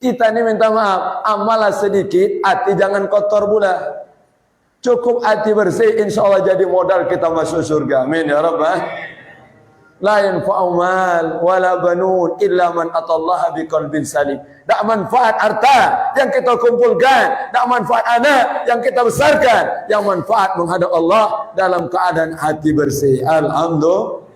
Kita ini minta maaf, amalah sedikit, hati jangan kotor pula. Cukup hati bersih, insya Allah jadi modal kita masuk surga. Amin ya Rabbah. La yanfa'u mal wala banun illa man atallaha biqalbin salim. Tak manfaat harta yang kita kumpulkan, tak manfaat anak yang kita besarkan, yang manfaat menghadap Allah dalam keadaan hati bersih. Alhamdulillah.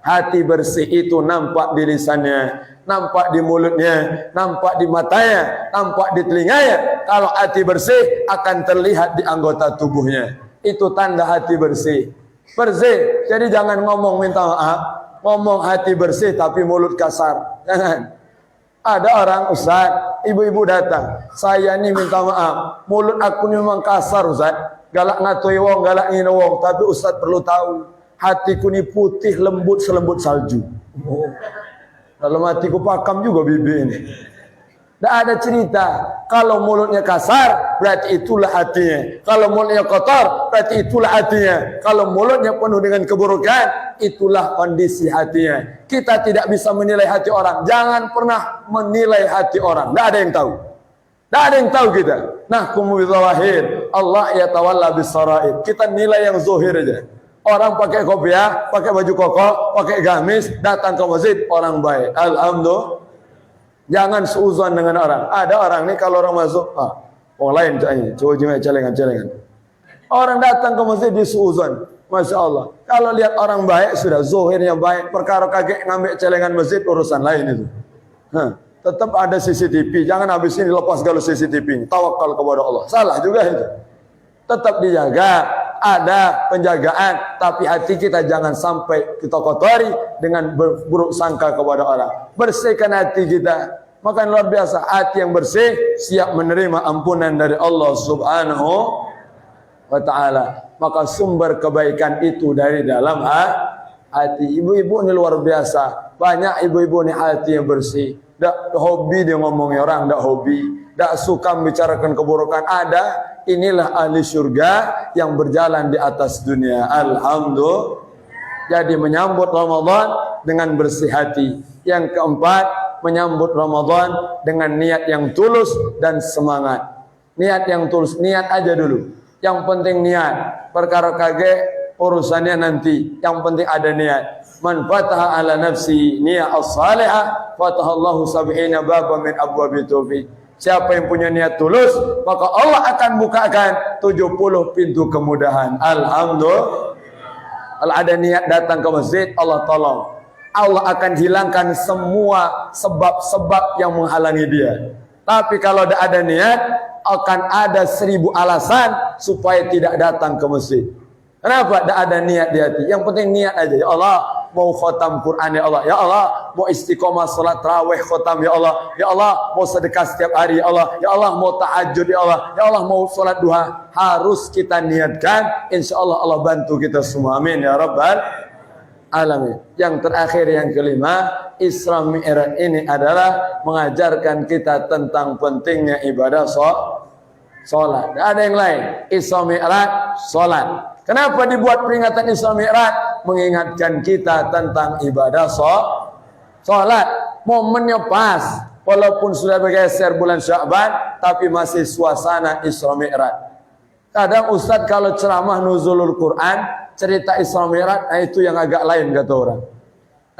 Hati bersih itu nampak di lisannya, nampak di mulutnya, nampak di matanya, nampak di telinganya. Kalau hati bersih akan terlihat di anggota tubuhnya. Itu tanda hati bersih. Bersih, jadi jangan ngomong minta maaf, ngomong hati bersih tapi mulut kasar. Jangan. Ada orang, Ustaz, ibu-ibu datang, saya ini minta maaf, mulut aku ini memang kasar Ustaz, galak ngatoi wong, galak ngina wong, tapi Ustaz perlu tahu, hatiku ini putih lembut selembut salju. Oh. Dalam hatiku pakam juga bibi ini. Tidak ada cerita. Kalau mulutnya kasar, berarti itulah hatinya. Kalau mulutnya kotor, berarti itulah hatinya. Kalau mulutnya penuh dengan keburukan, itulah kondisi hatinya. Kita tidak bisa menilai hati orang. Jangan pernah menilai hati orang. Tidak ada yang tahu. Tidak ada yang tahu kita. Nahkumu bizawahir. Allah yatawalla bisarair. Kita nilai yang zuhir aja. Orang pakai kopiah, pakai baju koko, pakai gamis, datang ke masjid, orang baik. Alhamdulillah. Jangan seuzon dengan orang. Ada orang nih kalau orang masuk, orang lain coba celengan. Orang datang ke masjid di seuzon. Masya Allah. Kalau lihat orang baik, sudah zuhirnya baik. Perkara kaget ngambil celengan masjid, urusan lain itu. Tetap ada CCTV. Jangan habis ini lepas galau CCTV. Tawakal kepada Allah. Salah juga itu. Tetap dijaga. Ada penjagaan, tapi hati kita jangan sampai kita kotori dengan buruk sangka kepada orang. Bersihkan hati kita. Maka luar biasa, hati yang bersih siap menerima ampunan dari Allah Subhanahu wa ta'ala. Maka sumber kebaikan itu dari dalam hati. Ibu-ibu ini luar biasa. Banyak ibu-ibu ini hati yang bersih. Tak hobi dia ngomongnya orang, tak hobi. Tak suka membicarakan keburukan. Ada. Inilah ahli surga yang berjalan di atas dunia. Alhamdulillah. Jadi menyambut Ramadan dengan bersih hati. Yang keempat, menyambut Ramadan dengan niat yang tulus dan semangat. Niat yang tulus, niat aja dulu. Yang penting niat. Perkara kaget urusannya nanti. Yang penting ada niat. Man fataha ala nafsi niat as-salihah, fatahallahu sab'ina baba min abwabi taufiq. Siapa yang punya niat tulus, maka Allah akan bukakan 70 pintu kemudahan. Alhamdulillah. Kalau ada niat datang ke masjid, Allah tolong. Allah akan hilangkan semua sebab-sebab yang menghalangi dia. Tapi kalau tidak ada niat, akan ada 1000 alasan supaya tidak datang ke masjid. Kenapa? Tidak ada niat di hati. Yang penting niat aja. Ya Allah, mau khotam Quran ya Allah. Ya Allah, mau istiqomah salat tarawih khotam ya Allah. Ya Allah, mau sedekah setiap hari ya Allah. Ya Allah, mau tahajud ya Allah. Ya Allah, mau salat duha. Harus kita niatkan. Insya Allah Allah bantu kita semua. Amin ya Rabbal alamin. Yang terakhir, yang kelima, Isra Mi'raj ini adalah mengajarkan kita tentang pentingnya ibadah sholat. Ada yang lain. Isra Mi'raj, sholat. Kenapa dibuat peringatan Isra Mi'raj? Mengingatkan kita tentang ibadah sholat. Momennya pas. Walaupun sudah bergeser bulan Sya'ban, tapi masih suasana Isra Mi'raj. Kadang Ustadz kalau ceramah nuzulul Quran, cerita Isra Mi'raj, nah itu yang agak lain kata orang.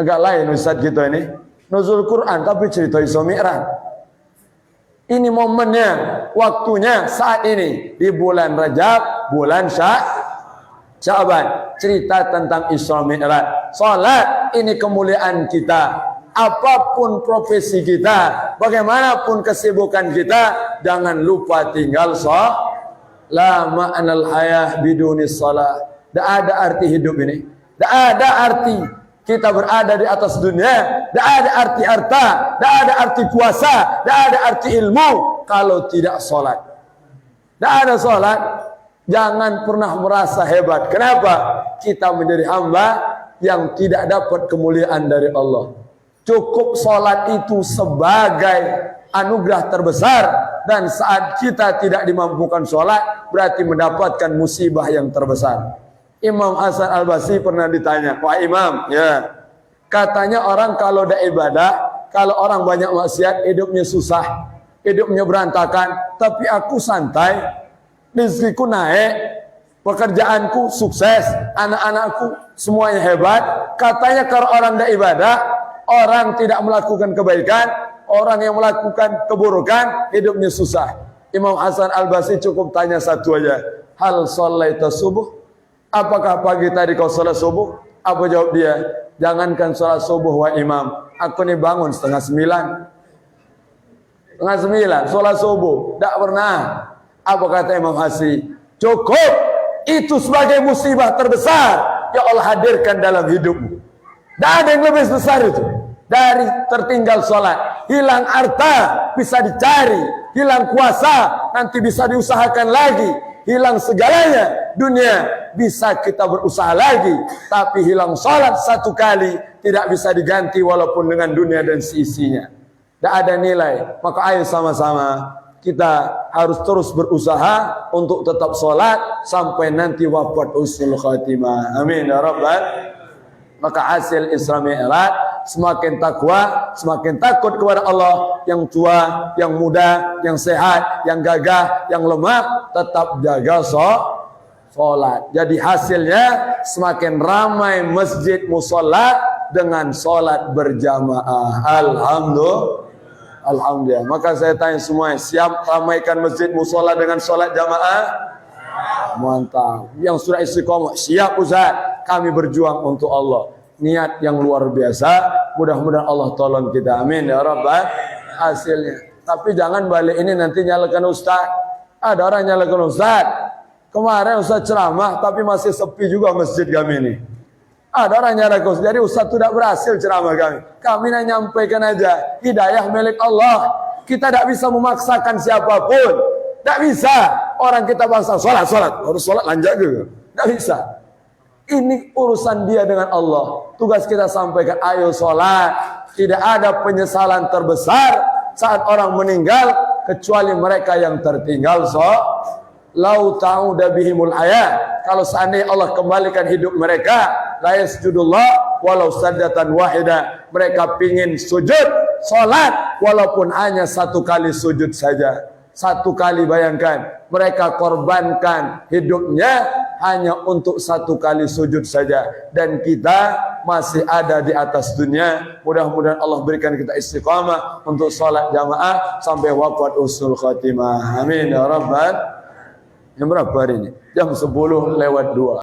Agak lain Ustadz kita ini. Nuzul Quran tapi cerita Isra Mi'raj. Ini momennya, waktunya saat ini. Di bulan Rajab, bulan Sya'ban, cerita tentang Isra Mi'raj. Salat ini kemuliaan kita. Apapun profesi kita, bagaimanapun kesibukan kita, jangan lupa tinggal sholat. La ma'nal hayah biduni salat. Tidak ada arti hidup ini. Tidak ada arti kita berada di atas dunia. Tidak ada arti harta. Tidak ada arti kuasa. Tidak ada arti ilmu kalau tidak sholat. Tidak ada sholat. Jangan pernah merasa hebat. Kenapa? Kita menjadi hamba yang tidak dapat kemuliaan dari Allah. Cukup sholat itu sebagai anugerah terbesar. Dan saat kita tidak dimampukan sholat, berarti mendapatkan musibah yang terbesar. Imam Hasan Al-Basri pernah ditanya, Pak Imam, ya, katanya orang kalau ada ibadah, kalau orang banyak maksiat, hidupnya susah, hidupnya berantakan. Tapi aku santai, rezekiku naik, pekerjaanku sukses, anak-anakku semuanya hebat. Katanya kalau orang tidak ibadah, orang tidak melakukan kebaikan, orang yang melakukan keburukan, hidupnya susah. Imam Hasan Al-Basri cukup tanya satu aja, hal sholaita subuh? Apakah pagi tadi kau sholat subuh? Apa jawab dia? Jangankan sholat subuh wa imam, aku nih bangun 8:30. 8:30 sholat subuh, tak pernah. Apa kata Imam Hasri? Cukup, itu sebagai musibah terbesar yang Allah hadirkan dalam hidupmu. Tak ada yang lebih besar itu dari tertinggal sholat. Hilang harta bisa dicari, hilang kuasa nanti bisa diusahakan lagi, hilang segalanya dunia bisa kita berusaha lagi, tapi hilang sholat satu kali tidak bisa diganti walaupun dengan dunia dan seisinya. Tidak ada nilai. Maka ayo sama-sama kita harus terus berusaha untuk tetap sholat sampai nanti wafat husnul khatimah. Amin ya rabbal. Maka hasil Isra Mi'raj semakin takwa, semakin takut kepada Allah. Yang tua, yang muda, yang sehat, yang gagah, yang lemah, tetap jaga sholat. Jadi hasilnya semakin ramai masjid musola dengan sholat berjamaah. Alhamdulillah. Maka saya tanya semuanya, siap ramaikan masjid musola dengan sholat jamaah? Mantap. Yang sudah istiqomah, siap Ustaz. Kami berjuang untuk Allah. Niat yang luar biasa. Mudah-mudahan Allah tolong kita. Amin ya rabbal hasilnya. Tapi jangan balik ini nanti nyalakan Ustaz. Ada orang nyalakan Ustaz. Kemarin Ustaz ceramah tapi masih sepi juga masjid kami ini. Ada orang nyalakan Ustaz. Jadi Ustaz tidak berhasil ceramah kami. Kami hanya nyampaikan aja. Hidayah milik Allah. Kita tidak bisa memaksakan siapapun. Tidak bisa. Orang kita bangsa sholat. Harus sholat lanjut juga. Tidak bisa. Ini urusan dia dengan Allah. Tugas kita sampaikan, ayo sholat. Tidak ada penyesalan terbesar saat orang meninggal kecuali mereka yang tertinggal. Lau ta'uda bihimul ayat. Kalau seandainya Allah kembalikan hidup mereka, la yasjudullah walau sajdatan wahida. Mereka pingin sujud, sholat, walaupun hanya satu kali sujud saja. Satu kali, bayangkan, mereka korbankan hidupnya hanya untuk satu kali sujud saja. Dan kita masih ada di atas dunia. Mudah-mudahan Allah berikan kita istiqamah untuk sholat jamaah sampai wafat husnul khatimah. Amin ya rabbal. Yang berapa hari ini? Jam 10:02.